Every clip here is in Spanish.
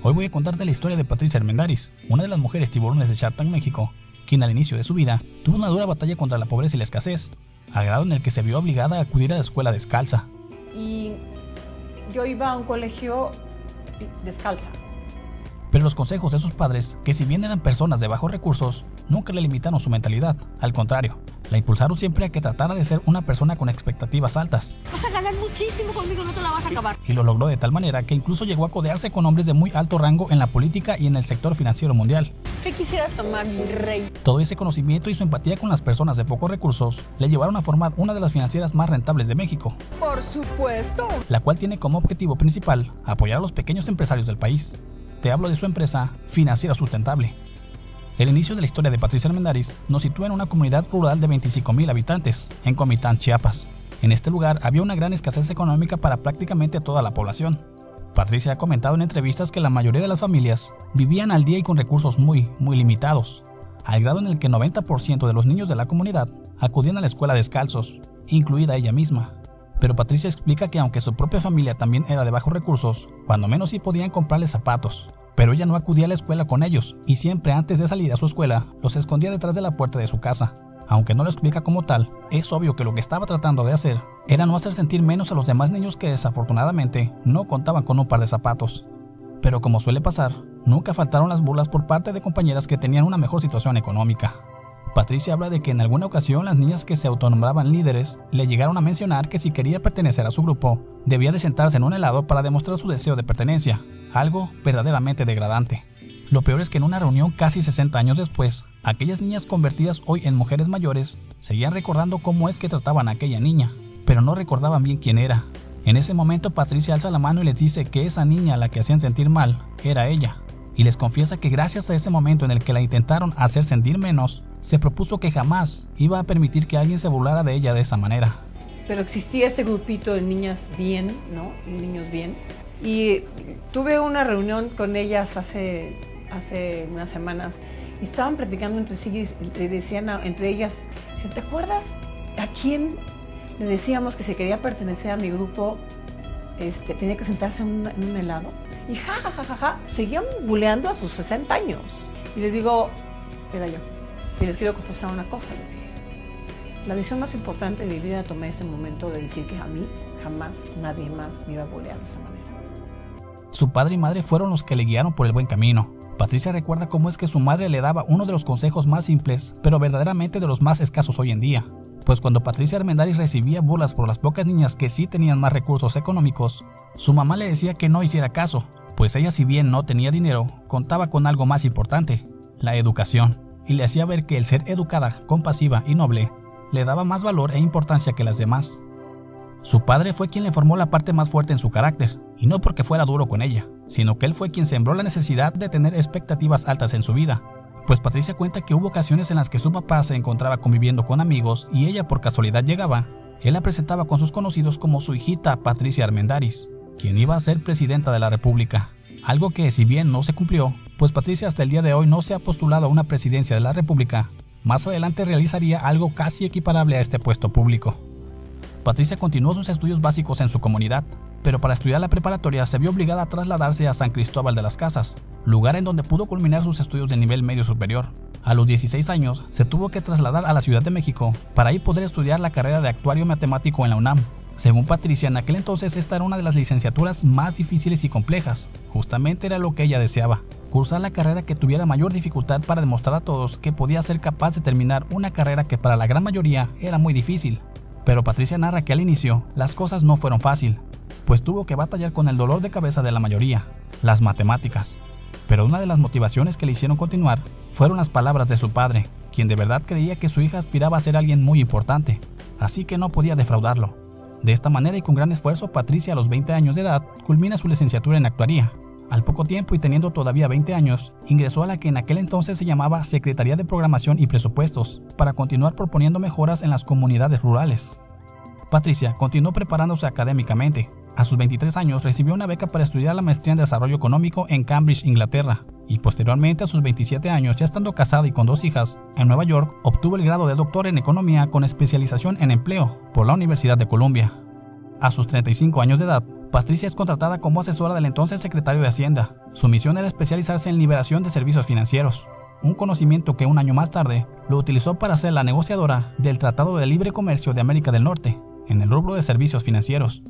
Hoy voy a contarte la historia de Patricia Armendáriz, una de las mujeres tiburones de Shark Tank México, quien al inicio de su vida tuvo una dura batalla contra la pobreza y la escasez, al grado en el que se vio obligada a acudir a la escuela descalza. Y yo iba a un colegio descalza. Pero los consejos de sus padres, que si bien eran personas de bajos recursos, nunca le limitaron su mentalidad. Al contrario, la impulsaron siempre a que tratara de ser una persona con expectativas altas. Vas a ganar muchísimo conmigo, no te la vas a acabar. Y lo logró de tal manera que incluso llegó a codearse con hombres de muy alto rango en la política y en el sector financiero mundial. ¿Qué quisieras tomar, mi rey? Todo ese conocimiento y su empatía con las personas de pocos recursos le llevaron a formar una de las financieras más rentables de México. Por supuesto. La cual tiene como objetivo principal apoyar a los pequeños empresarios del país. Te hablo de su empresa Financiera Sustentable. El inicio de la historia de Patricia Armendáriz nos sitúa en una comunidad rural de 25,000 habitantes, en Comitán, Chiapas. En este lugar había una gran escasez económica para prácticamente toda la población. Patricia ha comentado en entrevistas que la mayoría de las familias vivían al día y con recursos muy limitados, al grado en el que 90% de los niños de la comunidad acudían a la escuela descalzos, incluida ella misma. Pero Patricia explica que aunque su propia familia también era de bajos recursos, cuando menos sí podían comprarle zapatos. Pero ella no acudía a la escuela con ellos y siempre antes de salir a su escuela los escondía detrás de la puerta de su casa. Aunque no lo explica como tal, es obvio que lo que estaba tratando de hacer era no hacer sentir menos a los demás niños que desafortunadamente no contaban con un par de zapatos. Pero como suele pasar, nunca faltaron las burlas por parte de compañeras que tenían una mejor situación económica. Patricia habla de que en alguna ocasión las niñas que se autonombraban líderes le llegaron a mencionar que si quería pertenecer a su grupo, debía de sentarse en un helado para demostrar su deseo de pertenencia, algo verdaderamente degradante. Lo peor es que en una reunión casi 60 años después, aquellas niñas convertidas hoy en mujeres mayores seguían recordando cómo es que trataban a aquella niña, pero no recordaban bien quién era. En ese momento Patricia alza la mano y les dice que esa niña a la que hacían sentir mal era ella, y les confiesa que gracias a ese momento en el que la intentaron hacer sentir menos, se propuso que jamás iba a permitir que alguien se burlara de ella de esa manera. Pero existía este grupito de niñas bien, ¿no? Y niños bien. Y tuve una reunión con ellas hace unas semanas y estaban platicando entre sí y decían entre ellas, ¿te acuerdas a quién le decíamos que si quería pertenecer a mi grupo tenía que sentarse en un helado? Y seguían buleando a sus 60 años. Y les digo, era yo. Y les quiero confesar una cosa, les dije. La decisión más importante de mi vida tomé ese momento de decir que a mí jamás nadie más me iba a bulear de esa manera. Su padre y madre fueron los que le guiaron por el buen camino. Patricia recuerda cómo es que su madre le daba uno de los consejos más simples, pero verdaderamente de los más escasos hoy en día. Pues cuando Patricia Armendáriz recibía burlas por las pocas niñas que sí tenían más recursos económicos, su mamá le decía que no hiciera caso, pues ella, si bien no tenía dinero, contaba con algo más importante, la educación, y le hacía ver que el ser educada, compasiva y noble le daba más valor e importancia que las demás. Su padre fue quien le formó la parte más fuerte en su carácter, y no porque fuera duro con ella, sino que él fue quien sembró la necesidad de tener expectativas altas en su vida. Pues Patricia cuenta que hubo ocasiones en las que su papá se encontraba conviviendo con amigos y ella por casualidad llegaba. Él la presentaba con sus conocidos como su hijita Patricia Armendáriz, quien iba a ser presidenta de la República. Algo que, si bien no se cumplió, pues Patricia hasta el día de hoy no se ha postulado a una presidencia de la República, más adelante realizaría algo casi equiparable a este puesto público. Patricia continuó sus estudios básicos en su comunidad, pero para estudiar la preparatoria se vio obligada a trasladarse a San Cristóbal de las Casas, lugar en donde pudo culminar sus estudios de nivel medio superior. A los 16 años se tuvo que trasladar a la Ciudad de México para ahí poder estudiar la carrera de actuario matemático en la UNAM. Según Patricia, en aquel entonces esta era una de las licenciaturas más difíciles y complejas. Justamente era lo que ella deseaba, cursar la carrera que tuviera mayor dificultad para demostrar a todos que podía ser capaz de terminar una carrera que para la gran mayoría era muy difícil. Pero Patricia narra que al inicio las cosas no fueron fácil, pues tuvo que batallar con el dolor de cabeza de la mayoría, las matemáticas. Pero una de las motivaciones que le hicieron continuar fueron las palabras de su padre, quien de verdad creía que su hija aspiraba a ser alguien muy importante, así que no podía defraudarlo. De esta manera y con gran esfuerzo, Patricia a los 20 años de edad culmina su licenciatura en actuaría. Al poco tiempo y teniendo todavía 20 años, ingresó a la que en aquel entonces se llamaba Secretaría de Programación y Presupuestos, para continuar proponiendo mejoras en las comunidades rurales. Patricia continuó preparándose académicamente. A sus 23 años recibió una beca para estudiar la maestría en Desarrollo Económico en Cambridge, Inglaterra, y posteriormente a sus 27 años, ya estando casada y con 2 hijas, en Nueva York obtuvo el grado de doctor en Economía con especialización en empleo por la Universidad de Columbia. A sus 35 años de edad, Patricia es contratada como asesora del entonces secretario de Hacienda. Su misión era especializarse en liberación de servicios financieros, un conocimiento que un año más tarde lo utilizó para ser la negociadora del Tratado de Libre Comercio de América del Norte, en el rubro de servicios financieros.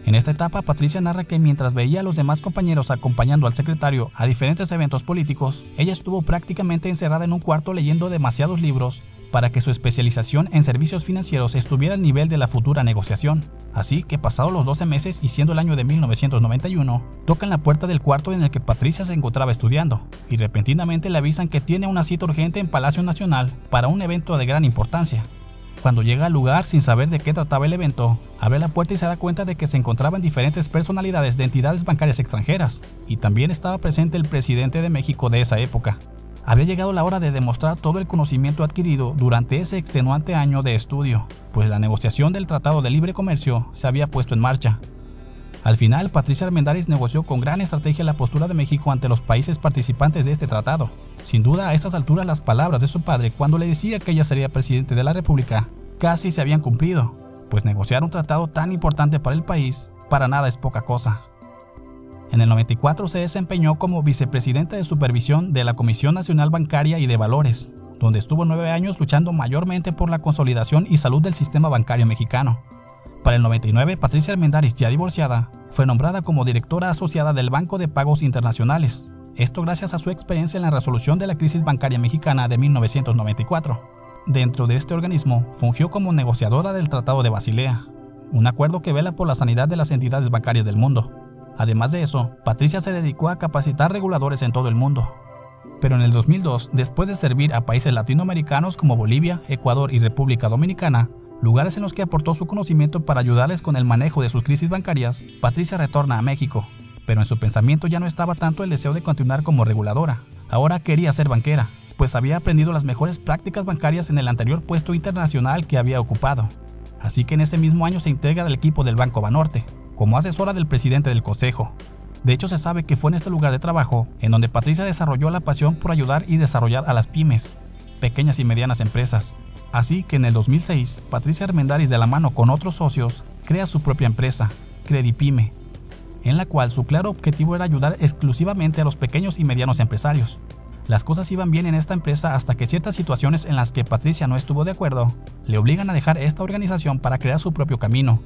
En esta etapa, Patricia narra que mientras veía a los demás compañeros acompañando al secretario a diferentes eventos políticos, ella estuvo prácticamente encerrada en un cuarto leyendo demasiados libros para que su especialización en servicios financieros estuviera al nivel de la futura negociación. Así que pasados los 12 meses y siendo el año de 1991, tocan la puerta del cuarto en el que Patricia se encontraba estudiando y repentinamente le avisan que tiene una cita urgente en Palacio Nacional para un evento de gran importancia. Cuando llega al lugar sin saber de qué trataba el evento, abre la puerta y se da cuenta de que se encontraban diferentes personalidades de entidades bancarias extranjeras, y también estaba presente el presidente de México de esa época. Había llegado la hora de demostrar todo el conocimiento adquirido durante ese extenuante año de estudio, pues la negociación del Tratado de Libre Comercio se había puesto en marcha. Al final, Patricia Armendáriz negoció con gran estrategia la postura de México ante los países participantes de este tratado. Sin duda, a estas alturas las palabras de su padre cuando le decía que ella sería presidente de la República casi se habían cumplido, pues negociar un tratado tan importante para el país para nada es poca cosa. En el 94 se desempeñó como vicepresidente de supervisión de la Comisión Nacional Bancaria y de Valores, donde estuvo 9 años luchando mayormente por la consolidación y salud del sistema bancario mexicano. Para el 99, Patricia Armendáriz, ya divorciada, fue nombrada como directora asociada del Banco de Pagos Internacionales. Esto gracias a su experiencia en la resolución de la crisis bancaria mexicana de 1994. Dentro de este organismo, fungió como negociadora del Tratado de Basilea, un acuerdo que vela por la sanidad de las entidades bancarias del mundo. Además de eso, Patricia se dedicó a capacitar reguladores en todo el mundo. Pero en el 2002, después de servir a países latinoamericanos como Bolivia, Ecuador y República Dominicana, lugares en los que aportó su conocimiento para ayudarles con el manejo de sus crisis bancarias, Patricia retorna a México. Pero en su pensamiento ya no estaba tanto el deseo de continuar como reguladora. Ahora quería ser banquera, pues había aprendido las mejores prácticas bancarias en el anterior puesto internacional que había ocupado. Así que en ese mismo año se integra al equipo del Banco Banorte, como asesora del presidente del consejo. De hecho, se sabe que fue en este lugar de trabajo en donde Patricia desarrolló la pasión por ayudar y desarrollar a las pymes, pequeñas y medianas empresas. Así que en el 2006, Patricia Armendáriz, de la mano con otros socios, crea su propia empresa, Credipyme, en la cual su claro objetivo era ayudar exclusivamente a los pequeños y medianos empresarios. Las cosas iban bien en esta empresa hasta que ciertas situaciones en las que Patricia no estuvo de acuerdo le obligan a dejar esta organización para crear su propio camino.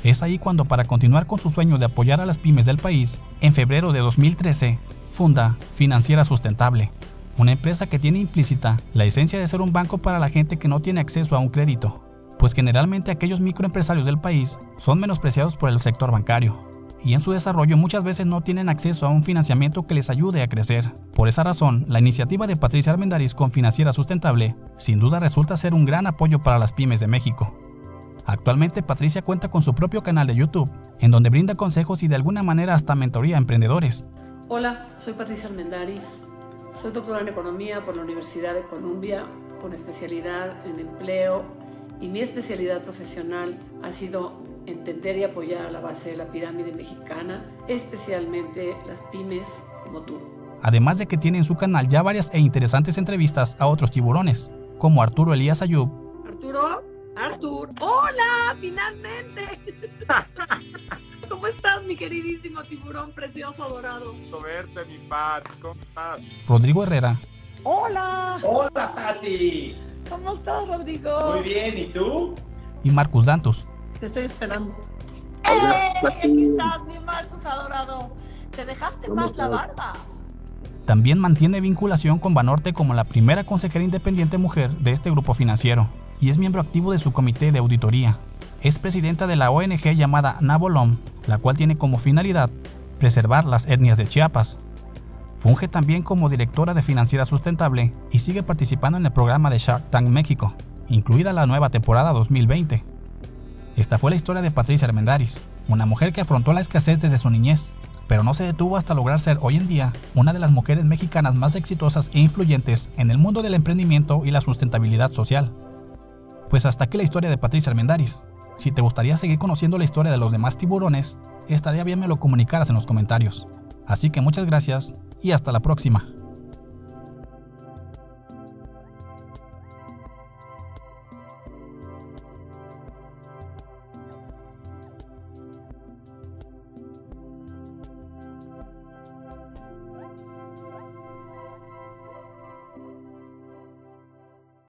Es ahí cuando, para continuar con su sueño de apoyar a las pymes del país, en febrero de 2013, funda Financiera Sustentable, una empresa que tiene implícita la esencia de ser un banco para la gente que no tiene acceso a un crédito, pues generalmente aquellos microempresarios del país son menospreciados por el sector bancario, y en su desarrollo muchas veces no tienen acceso a un financiamiento que les ayude a crecer. Por esa razón, la iniciativa de Patricia Armendáriz con Financiera Sustentable sin duda resulta ser un gran apoyo para las pymes de México. Actualmente Patricia cuenta con su propio canal de YouTube, en donde brinda consejos y de alguna manera hasta mentoría a emprendedores. Hola, soy Patricia Armendáriz. Soy doctora en Economía por la Universidad de Columbia, con especialidad en empleo, y mi especialidad profesional ha sido entender y apoyar a la base de la pirámide mexicana, especialmente las pymes como tú. Además de que tiene en su canal ya varias e interesantes entrevistas a otros tiburones, como Arturo Elías Ayub. Artur, ¡hola! ¡Finalmente! ¿Cómo estás, mi queridísimo tiburón precioso, adorado? Verte, mi Pat, ¿cómo estás? Rodrigo Herrera. ¡Hola! ¡Hola, Pati! ¿Cómo estás, Rodrigo? Muy bien, ¿y tú? Y Marcus Dantus. Te estoy esperando. Aquí estás, mi Marcus adorado. Te dejaste más la barba. También mantiene vinculación con Banorte como la primera consejera independiente mujer de este grupo financiero, y es miembro activo de su comité de auditoría. Es presidenta de la ONG llamada Nabolom, la cual tiene como finalidad preservar las etnias de Chiapas. Funge también como directora de Financiera Sustentable y sigue participando en el programa de Shark Tank México, incluida la nueva temporada 2020. Esta fue la historia de Patricia Armendáriz, una mujer que afrontó la escasez desde su niñez, pero no se detuvo hasta lograr ser hoy en día una de las mujeres mexicanas más exitosas e influyentes en el mundo del emprendimiento y la sustentabilidad social. Pues hasta aquí la historia de Patricia Armendáriz. Si te gustaría seguir conociendo la historia de los demás tiburones, estaría bien me lo comunicaras en los comentarios. Así que muchas gracias y hasta la próxima.